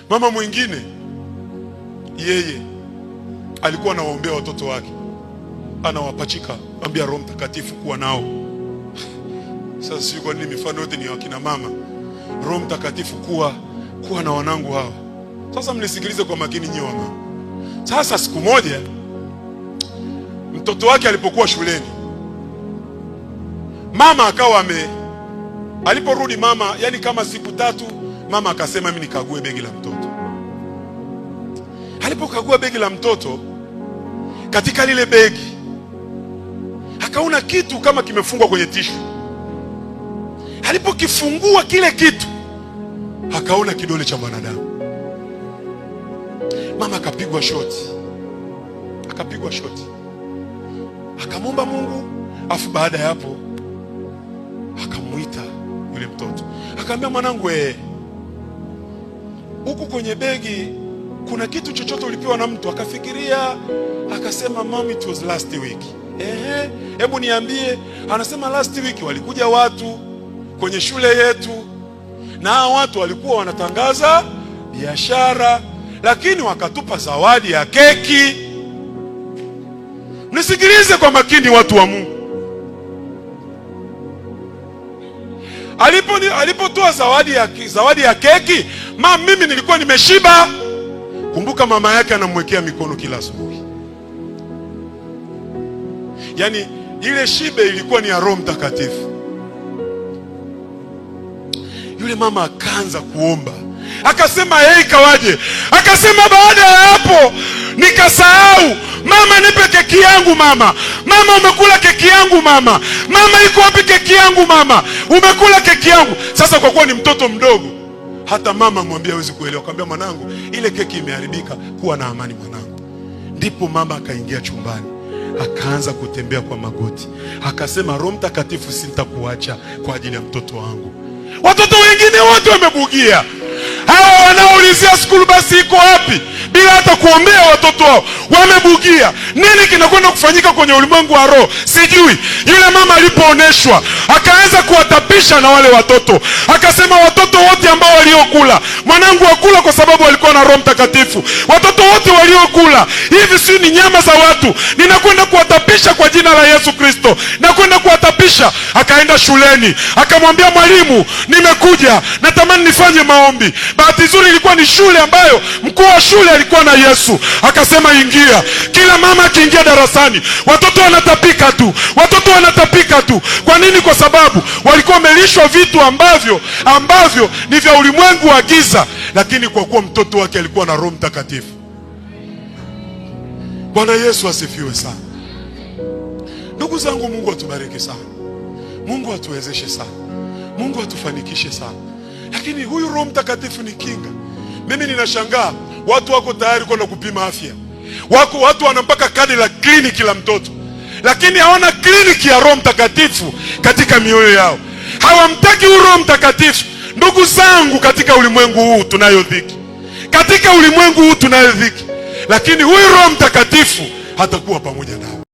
Mama mwingine yeye alikuwa anawaombea watoto wake, anawapachika, ambia Roho Mtakatifu kuwa nao. Sasa sio kwa nini mifano yote ni ya kina mama. Roho Mtakatifu kuwa na wanangu hawa. Sasa mnisikilize kwa makini nyinyi mama. Sasa siku moja mtoto wake alipokuwa shuleni, mama akawa aliporudi mama, yani kama siku 3, mama akasema mimi nikague begi la mtoto. Alipokagua begi la mtoto, katika lile begi akaona kitu kama kimefungwa kwenye tishu. Alipokifungua kile kitu, akaona kidole cha mwanadamu. Mama akapigwa shoti, akamwomba Mungu. Afu baada ya hapo akamuita yule mtoto, akamwambia, mwanangu, huku kwenye begi kuna kitu chochote ulipewa na mtu? Akafikiria, akasema, Mom, it was last week. Hebu niambie. Anasema last week walikuja watu kwenye shule yetu, na hao watu walikuwa wanatangaza biashara, lakini wakatupa zawadi ya keki. Mnisikilize kwa makini, watu wa Mungu. Alipotoa zawadi ya keki, mimi nilikuwa nimeshiba. Kumbuka mama yake anamwekea mikono kila asubuhi. Yaani ile shibe ilikuwa ni ya Roho Mtakatifu. Yule mama akaanza kuomba, akasema, ikawaje? Akasema, baada ya hapo nikasahau. Mama, nipe keki yangu mama. Mama, umekula keki yangu mama. Mama, iko wapi keki yangu mama? Umekula keki yangu. Sasa kwa kuwa ni mtoto mdogo, hata mama mwambie hawezi kuelewa. Akamwambia, mwanangu, ile keki imeharibika, kuwa na amani mwanangu. Ndipo mama akaingia chumbani, akaanza kutembea kwa magoti, akasema, Roho Mtakatifu, sitakuacha kwa ajili ya mtoto wangu. Watoto wengine wote wamebugia. Hawa wanaoulizia school basi iko wapi, bila hata kuombea watoto wao, wamebugia. Nini kinakwenda kufanyika kwenye ulimwengu wa roho sijui. Yule mama alipooneshwa, akaanza kuwatapisha na wale watoto, akasema, watoto wote ambao waliokula, mwanangu wakula kwa sababu walikuwa na Roho Mtakatifu. Watoto wote waliokula hivi si ni nyama za watu, ninakwenda kuwatapisha kwa jina la Yesu Kristo, nakwenda kuwatapisha. Akaenda shuleni, akamwambia mwalimu, nimekuja, natamani nifanye maombi. Bahati nzuri ilikuwa ni shule ambayo mkuu wa shule alikuwa na Yesu. Akasema, ingia. Kila mama akiingia darasani, watoto wanatapika tu. Kwa nini? Kwa sababu walikuwa wamelishwa vitu ambavyo ni vya ulimwengu wa giza, lakini kwa kuwa mtoto wake alikuwa na Roho Mtakatifu. Bwana Yesu asifiwe sana. Ndugu zangu, Mungu atubariki sana, Mungu atuwezeshe sana, Mungu atufanikishe sana. Lakini huyu Roho Mtakatifu ni kinga. Mimi ninashangaa, watu wako tayari kwenda kupima afya. Watu wana mpaka kadi la kliniki la mtoto, lakini hawana kliniki ya Roho Mtakatifu katika mioyo yao. Hawamtaki huyu Roho Mtakatifu. Ndugu zangu, katika ulimwengu huu tunayo dhiki, lakini huyu Roho Mtakatifu hatakuwa pamoja nao.